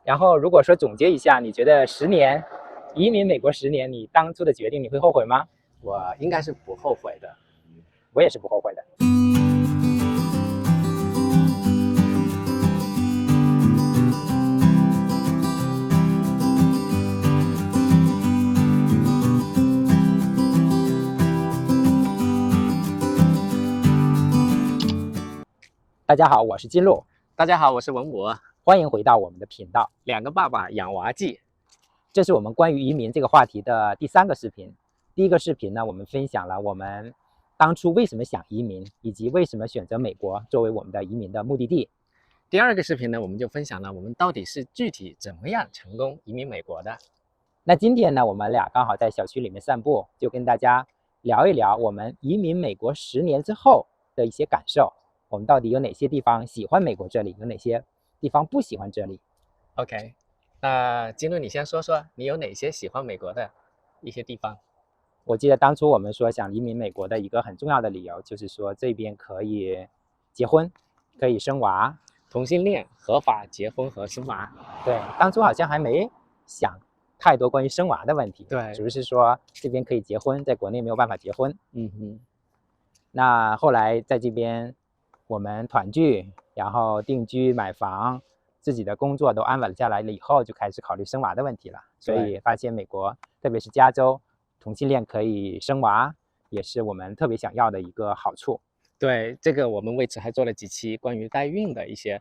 然后如果说总结一下，你觉得10年移民美国10年，你当初的决定你会后悔吗？我应该是不后悔的。我也是不后悔的。大家好，我是金鹿。大家好，我是文武，欢迎回到我们的频道。两个爸爸养娃记。这是我们关于移民这个话题的第3个视频。第一个视频呢，我们分享了我们当初为什么想移民，以及为什么选择美国作为我们的移民的目的地。第二个视频呢，我们就分享了我们到底是具体怎么样成功移民美国的。那今天呢，我们俩刚好在小区里面散步，就跟大家聊一聊我们移民美国10年之后的一些感受。我们到底有哪些地方喜欢美国这里，有哪些地方不喜欢这里 OK， 那金鹿你先说说，你有哪些喜欢美国的一些地方？我记得当初我们说想移民美国的一个很重要的理由，就是说这边可以结婚，可以生娃，同性恋合法结婚和生娃。对，当初好像还没想太多关于生娃的问题，对，只是说这边可以结婚，在国内没有办法结婚。那后来在这边我们团聚，然后定居买房，自己的工作都安稳下来了以后，就开始考虑生娃的问题了。所以发现美国，特别是加州，同性恋可以生娃，也是我们特别想要的一个好处。对，这个我们为此还做了几期关于代孕的一些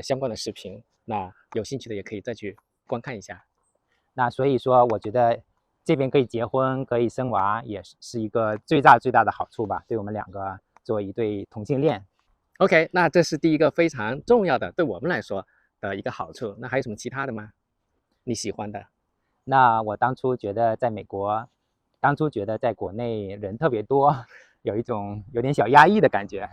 相关的视频，那有兴趣的也可以再去观看一下。那所以说，我觉得这边可以结婚，可以生娃，也是一个最大的好处吧，对我们两个作为一对同性恋。OK， 那这是第一个非常重要的，对我们来说的一个好处。那还有什么其他的吗？你喜欢的？那我当初觉得在美国，在国内人特别多，有一种有点小压抑的感觉。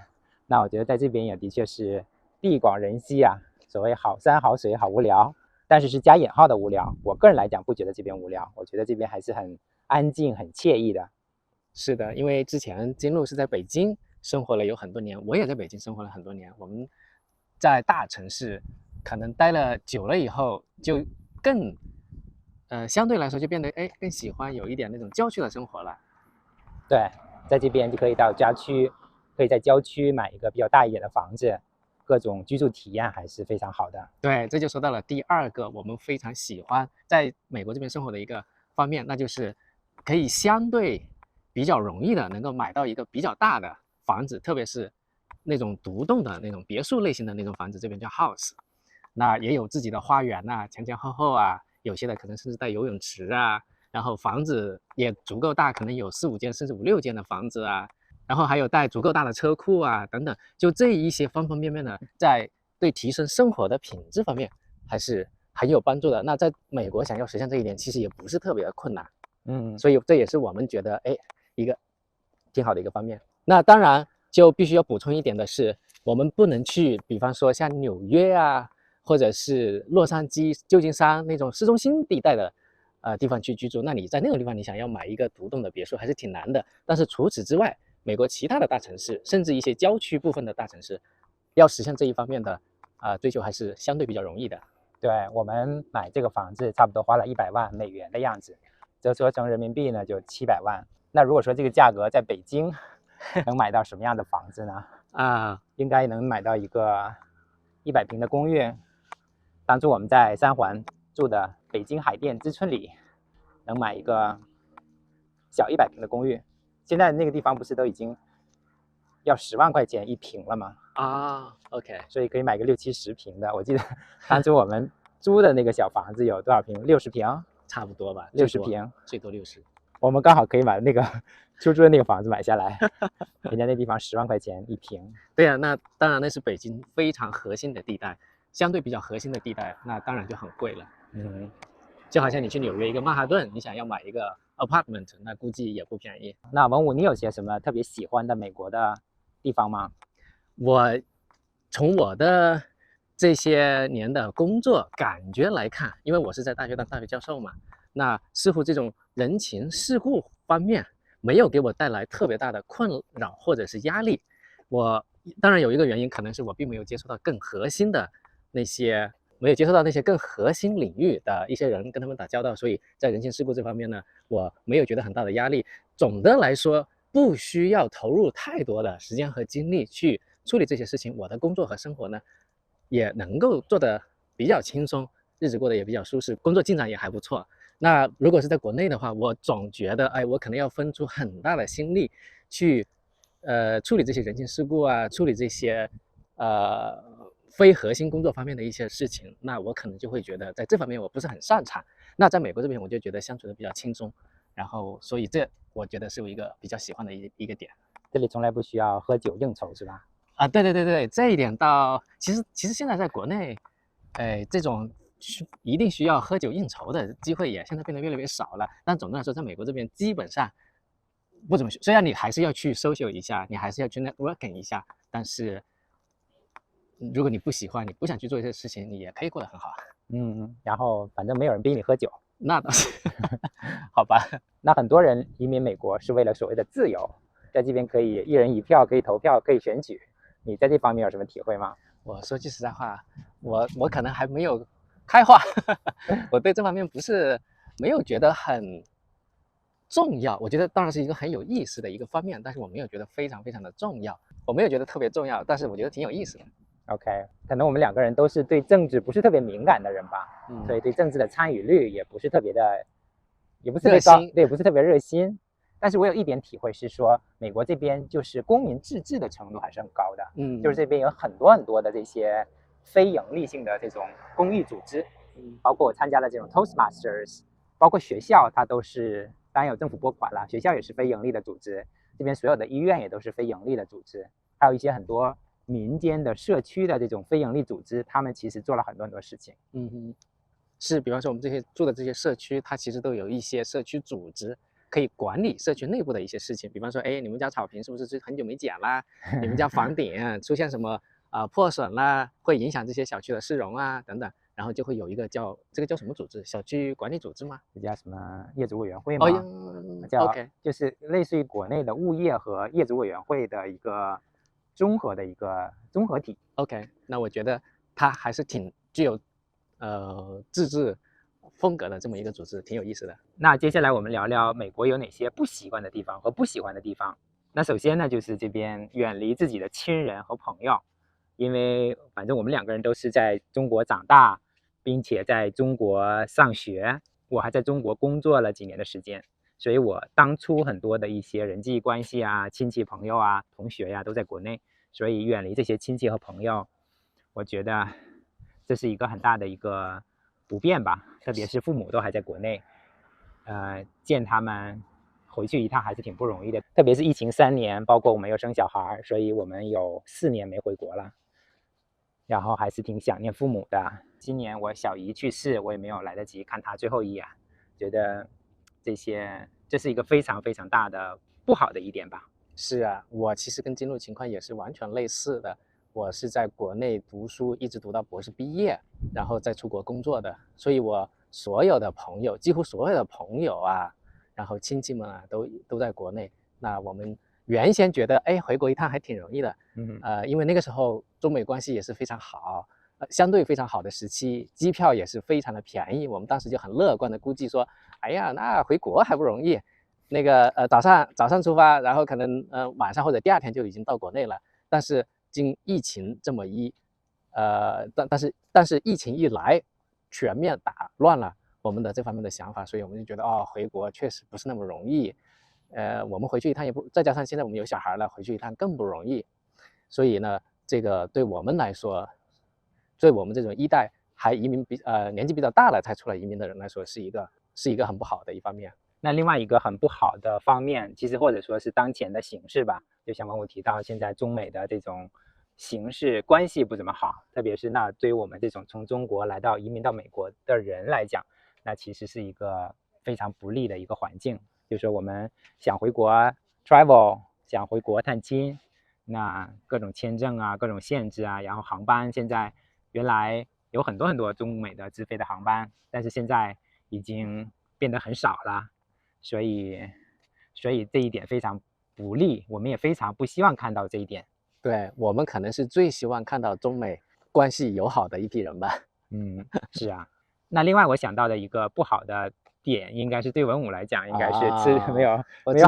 那我觉得在这边也的确是地广人稀啊，所谓好山好水好无聊，但是加引号的无聊。我个人来讲不觉得这边无聊，我觉得这边还是很安静、很惬意的。是的，因为之前金鹿是在北京生活了有很多年，我也在北京生活了很多年。我们在大城市可能待了久了以后，就更相对来说就变得更喜欢有一点那种郊区的生活了。对，在这边就可以到郊区，可以在郊区买一个比较大一点的房子，各种居住体验还是非常好的。对，这就说到了第二个我们非常喜欢在美国这边生活的一个方面，那就是可以相对比较容易的能够买到一个比较大的房子，特别是那种独栋的那种别墅类型的那种房子，这边叫 house， 那也有自己的花园啊，前前后后啊，有些的可能甚至带游泳池啊，然后房子也足够大，可能有4、5间甚至5、6间的房子啊，然后还有带足够大的车库啊等等，就这一些方方面面呢，在对提升生活的品质方面还是很有帮助的。那在美国想要实现这一点，其实也不是特别的困难。所以这也是我们觉得一个挺好的一个方面。那当然就必须要补充一点的是，我们不能去比方说像纽约啊，或者是洛杉矶、旧金山那种市中心地带的地方去居住。那你在那种地方你想要买一个独栋的别墅还是挺难的。但是除此之外，美国其他的大城市，甚至一些郊区部分的大城市，要实现这一方面的追求还是相对比较容易的。对，我们买这个房子差不多花了100万美元的样子，折合成人民币呢就700万。那如果说这个价格在北京能买到什么样的房子呢？应该能买到一个100平的公寓。当初我们在三环住的北京海淀知春里，能买一个小100平的公寓。现在那个地方不是都已经要10万块钱1平了吗？OK， 所以可以买个60、70平的。我记得当初我们租的那个小房子有多少平？60平，差不多吧，60平，最多60。我们刚好可以把那个出租的那个房子买下来，人家那地方10万块钱1平。对啊，那当然那是北京非常核心的地带，相对比较核心的地带，那当然就很贵了。就好像你去纽约一个曼哈顿，你想要买一个 apartment， 那估计也不便宜。那文武，你有些什么特别喜欢的美国的地方吗？我从我的这些年的工作感觉来看，因为我是在大学当大学教授嘛，那似乎这种人情世故方面没有给我带来特别大的困扰或者是压力。我当然有一个原因，可能是我并没有接触到更核心的那些没有接触到那些更核心领域的一些人，跟他们打交道，所以在人情世故这方面呢，我没有觉得很大的压力。总的来说，不需要投入太多的时间和精力去处理这些事情，我的工作和生活呢，也能够做得比较轻松，日子过得也比较舒适，工作进展也还不错。那如果是在国内的话，我总觉得，哎，我可能要分出很大的心力去，处理这些人情世故啊，处理这些，非核心工作方面的一些事情，那我可能就会觉得在这方面我不是很擅长。那在美国这边，我就觉得相处的比较轻松，然后所以这我觉得是我一个比较喜欢的一个点。这里从来不需要喝酒应酬，是吧？啊，对对对对，这一点倒其实现在在国内，这种一定需要喝酒应酬的机会也现在变得越来越少了。但总的来说，在美国这边基本上不怎么，虽然你还是要去 social 一下，你还是要去 networking 一下，但是如果你不喜欢，你不想去做一些事情，你也可以过得很好。然后反正没有人逼你喝酒，那倒是，好吧。那很多人移民美国是为了所谓的自由，在这边可以一人一票，可以投票，可以选举。你在这方面有什么体会吗？我说句实在话，我可能还没有开化，我对这方面没有觉得很重要。我觉得当然是一个很有意思的一个方面，但是我没有觉得非常非常的重要。我没有觉得特别重要，但是我觉得挺有意思的。OK，可能我们两个人都是对政治不是特别敏感的人吧，所以对政治的参与率也不是特别的，也不是特别高，对，不是特别热心。但是我有一点体会是说，美国这边就是公民自治的程度还是很高的，就是这边有很多很多的这些非盈利性的这种公益组织，包括我参加的这种 Toastmasters， 包括学校它都是当然有政府拨款了，学校也是非盈利的组织，这边所有的医院也都是非盈利的组织，还有一些很多民间的社区的这种非盈利组织，他们其实做了很多很多事情。是，比方说我们这些住的这些社区，它其实都有一些社区组织可以管理社区内部的一些事情，比方说，哎，你们家草坪是不是很久没剪啦？你们家房顶出现什么破损啦，会影响这些小区的市容啊等等，然后就会有一个叫什么组织？小区管理组织吗？这叫什么业主委员会吗？叫 OK， 就是类似于国内的物业和业主委员会的一个综合体。OK， 那我觉得它还是挺具有自治风格的这么一个组织，挺有意思的。那接下来我们聊聊美国有哪些不习惯的地方和不喜欢的地方。那首先呢，就是这边远离自己的亲人和朋友，因为反正我们两个人都是在中国长大，并且在中国上学，我还在中国工作了几年的时间，所以我当初很多的一些人际关系啊、亲戚朋友啊、同学呀都在国内，所以远离这些亲戚和朋友，我觉得这是一个很大的一个不便吧，特别是父母都还在国内，见他们回去一趟还是挺不容易的，特别是疫情3年，包括我们又生小孩，所以我们有4年没回国了，然后还是挺想念父母的。今年我小姨去世，我也没有来得及看她最后一眼，觉得这是一个非常非常大的不好的一点吧。是啊，我其实跟金路情况也是完全类似的。我是在国内读书，一直读到博士毕业，然后再出国工作的，所以我所有的朋友，几乎所有的朋友啊，然后亲戚们啊，都在国内。那我们原先觉得，哎，回国一趟还挺容易的，因为那个时候中美关系也是非常好，相对非常好的时期，机票也是非常的便宜。我们当时就很乐观的估计说，哎呀，那回国还不容易，那个早上出发，然后可能晚上或者第2天就已经到国内了。但是经疫情这么但是疫情一来，全面打乱了我们的这方面的想法，所以我们就觉得回国确实不是那么容易。我们回去一趟也不，再加上现在我们有小孩了，回去一趟更不容易。所以呢，这个对我们来说，对我们这种一代还移民年纪比较大了才出来移民的人来说，是一个很不好的一方面。那另外一个很不好的方面，其实或者说是当前的形势吧，就像我提到现在中美的这种形势关系不怎么好，特别是那对于我们这种从中国移民到美国的人来讲，那其实是一个非常不利的一个环境。就是说我们想回国 travel， 想回国探亲，那各种签证啊，各种限制啊，然后航班现在原来有很多很多中美的直飞的航班，但是现在已经变得很少了。所以这一点非常不利，我们也非常不希望看到这一点。对，我们可能是最希望看到中美关系友好的一批人吧。是啊。那另外我想到的一个不好的点，应该是对文武来讲，应该是吃没有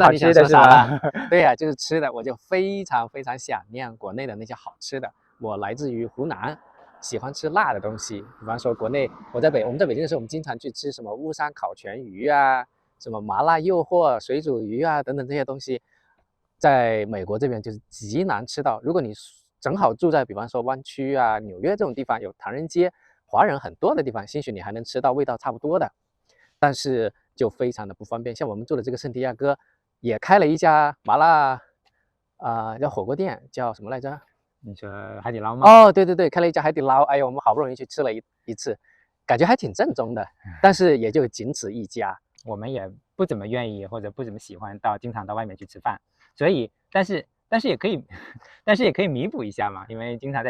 好吃的是吧？对呀，就是吃的，我就非常非常想念国内的那些好吃的。我来自于湖南，喜欢吃辣的东西。比方说国内，我们在北京的时候，我们经常去吃什么巫山烤全鱼啊，什么麻辣诱惑、水煮鱼啊等等这些东西，在美国这边就是极难吃到。如果你正好住在比方说湾区啊、纽约这种地方，有唐人街，华人很多的地方，兴许你还能吃到味道差不多的，但是就非常的不方便。像我们住的这个圣地亚哥，也开了一家麻辣叫火锅店，叫什么来着？你说海底捞吗？哦，对对对，开了一家海底捞。哎呦，我们好不容易去吃了一次，感觉还挺正宗的，但是也就仅此一家。我们也不怎么愿意或者不怎么喜欢经常到外面去吃饭，所以但是也可以弥补一下嘛，因为经常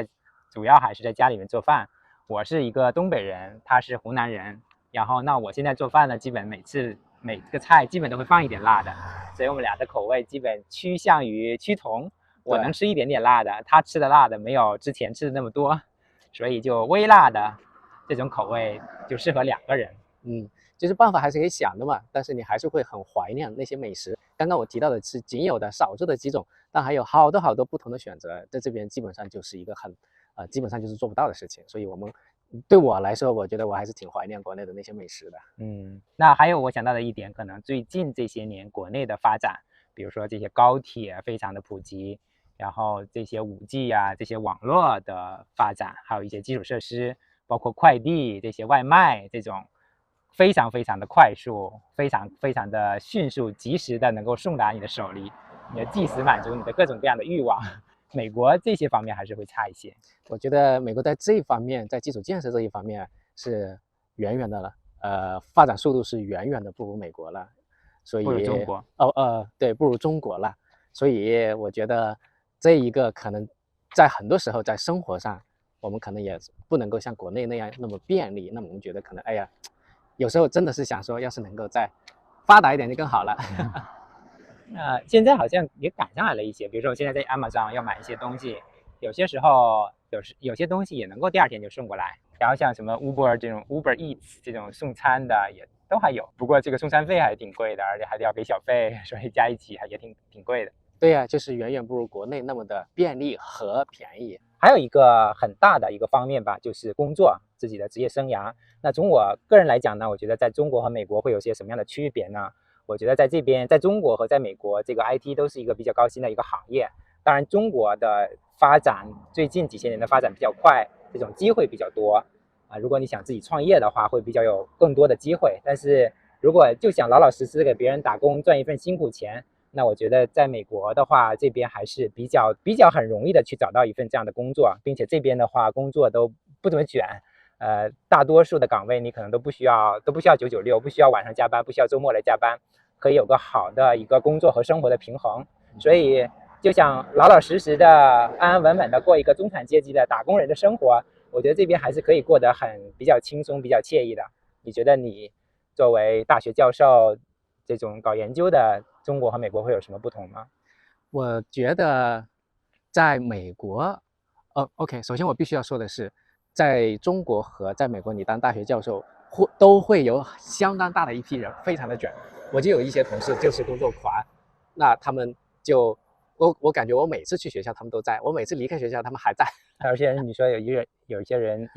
主要还是在家里面做饭。我是一个东北人，他是湖南人，然后那我现在做饭呢，基本每个菜基本都会放一点辣的，所以我们俩的口味基本趋向于趋同。我能吃一点点辣的，他吃的辣的没有之前吃的那么多，所以就微辣的这种口味就适合2个人。就是办法还是可以想的嘛，但是你还是会很怀念那些美食。刚刚我提到的是仅有的少数的几种，但还有好多不同的选择，在这边基本上就是一个基本上就是做不到的事情。所以对我来说，我觉得我还是挺怀念国内的那些美食的。那还有我想到的一点，可能最近这些年国内的发展，比如说这些高铁非常的普及，然后这些5G 啊，这些网络的发展，还有一些基础设施，包括快递这些外卖这种非常非常的快速，非常非常的迅速，及时的能够送达你的手里，你的即时满足你的各种各样的欲望。美国这些方面还是会差一些。我觉得美国在这一方面，在基础建设这一方面是远远的了，发展速度是远远的不如美国了，所以不如中国。对，不如中国了。所以我觉得这一个可能在很多时候在生活上，我们可能也不能够像国内那样那么便利。那么我们觉得可能，哎呀，有时候真的是想说，要是能够再发达一点就更好了。现在好像也赶上来了一些，比如说我现在在 Amazon 要买一些东西，有些时候有些东西也能够第2天就送过来，然后像什么 Uber Eats 这种送餐的也都还有，不过这个送餐费还挺贵的，而且还得要给小费，所以加一起也挺贵的。对呀，就是远远不如国内那么的便利和便宜。还有一个很大的一个方面吧，就是工作，自己的职业生涯。那从我个人来讲呢，我觉得在中国和美国会有些什么样的区别呢？我觉得在这边，在中国和在美国，这个 IT 都是一个比较高薪的一个行业。当然，中国的发展最近几些年的发展比较快，这种机会比较多如果你想自己创业的话，会比较有更多的机会。但是如果就想老老实实给别人打工赚一份辛苦钱，那我觉得在美国的话，这边还是比较很容易的去找到一份这样的工作，并且这边的话工作都不怎么卷。大多数的岗位你可能都不需要996，不需要晚上加班，不需要周末来加班，可以有个好的一个工作和生活的平衡。所以就想老老实实的、安安稳稳的过一个中产阶级的打工人的生活，我觉得这边还是可以过得比较轻松、比较惬意的。你觉得你作为大学教授，这种搞研究的，中国和美国会有什么不同吗？我觉得在美国，OK，首先我必须要说的是，在中国和在美国，你当大学教授都会有相当大的一批人非常的卷。我就有一些同事就是工作狂，那他们就我感觉我每次去学校他们都在，我每次离开学校他们还在。还有些人你说有些人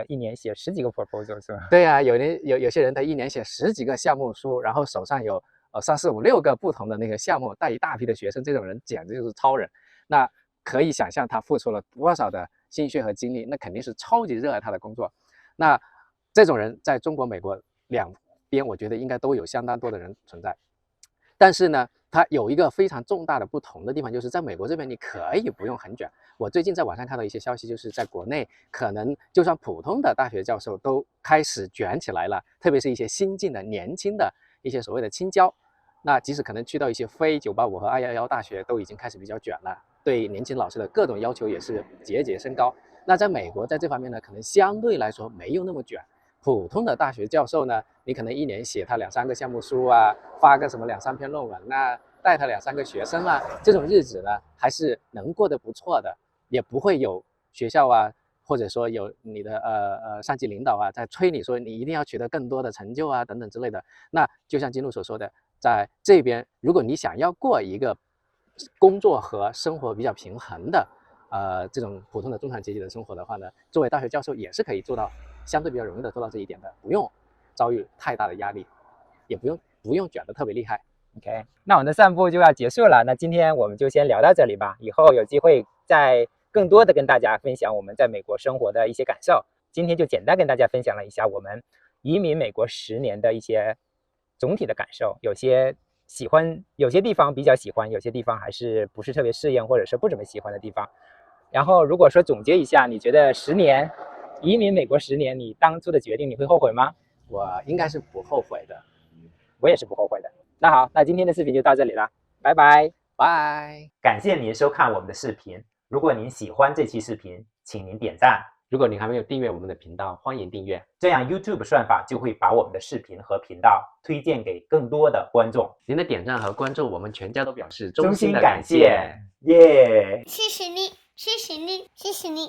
一年写10几个 proposal 是吧？对呀，有些人他一年写10几个项目书，然后手上有3、4、5、6个不同的那个项目，带一大批的学生，这种人简直就是超人。那可以想象他付出了多少的心血和精力，那肯定是超级热爱他的工作。那这种人在中国、美国两边，我觉得应该都有相当多的人存在。但是呢，它有一个非常重大的不同的地方，就是在美国这边你可以不用很卷。我最近在网上看到一些消息，就是在国内可能就算普通的大学教授都开始卷起来了，特别是一些新进的、年轻的一些所谓的青椒。那即使可能去到一些非985和211大学，都已经开始比较卷了，对年轻老师的各种要求也是节节升高。那在美国，在这方面呢，可能相对来说没有那么卷。普通的大学教授呢，你可能一年写他2、3个项目书啊，发个什么2、3篇论文啊，带他2、3个学生啊，这种日子呢，还是能过得不错的，也不会有学校啊或者说有你的上级领导啊在催你说你一定要取得更多的成就啊等等之类的，那就像金路所说的，在这边如果你想要过一个工作和生活比较平衡的这种普通的中产阶级的生活的话呢，作为大学教授也是可以做到相对比较容易的做到这一点的，不用遭遇太大的压力，也不用卷得特别厉害。OK， 那我们的散步就要结束了，那今天我们就先聊到这里吧，以后有机会再更多的跟大家分享我们在美国生活的一些感受。今天就简单跟大家分享了一下我们移民美国10年的一些总体的感受，有些喜欢，有些地方比较喜欢，有些地方还是不是特别适应，或者是不怎么喜欢的地方。然后如果说总结一下，你觉得10年移民美国10年，你当初的决定你会后悔吗？我应该是不后悔的，我也是不后悔的。那好，那今天的视频就到这里了，拜拜。拜。感谢您收看我们的视频，如果您喜欢这期视频，请您点赞。如果您还没有订阅我们的频道，欢迎订阅，这样 YouTube 算法就会把我们的视频和频道推荐给更多的观众。您的点赞和关注，我们全家都表示衷心衷心的感谢，感谢。耶！谢谢你，谢谢你，谢谢你。